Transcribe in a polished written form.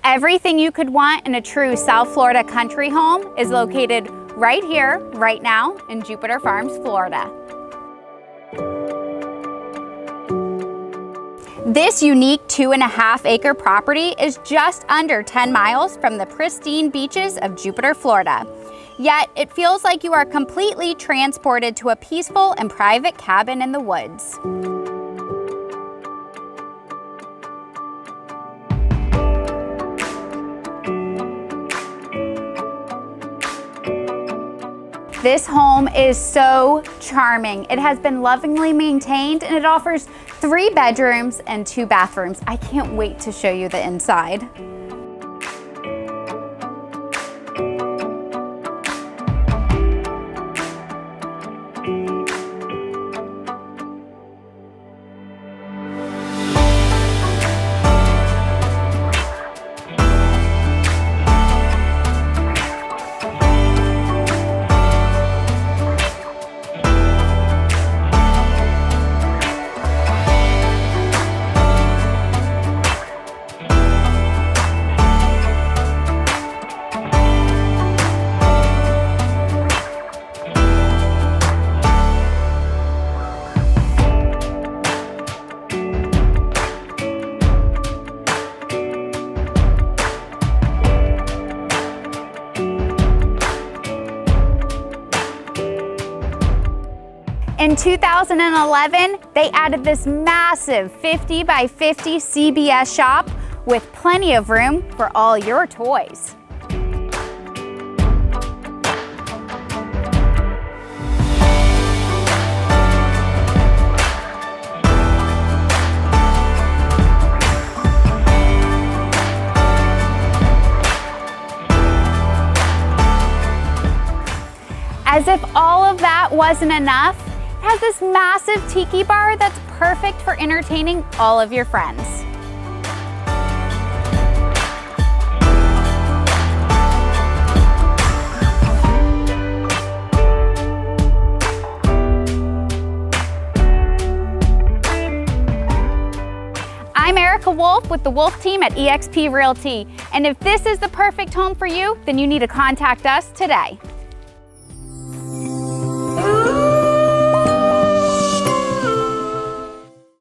Everything you could want in a true South Florida country home is located right here, right now in Jupiter Farms, Florida. This unique 2.5 acre property is just under 10 miles from the pristine beaches of Jupiter, Florida. Yet it feels like you are completely transported to a peaceful and private cabin in the woods. This home is so charming. It has been lovingly maintained and it offers 3 bedrooms and 2 bathrooms. I can't wait to show you the inside. In 2011, they added this massive 50 by 50 CBS shop with plenty of room for all your toys. As if all of that wasn't enough, it has this massive tiki bar that's perfect for entertaining all of your friends. I'm Erica Wolf with the Wolf team at eXp Realty, and if this is the perfect home for you, then you need to contact us today.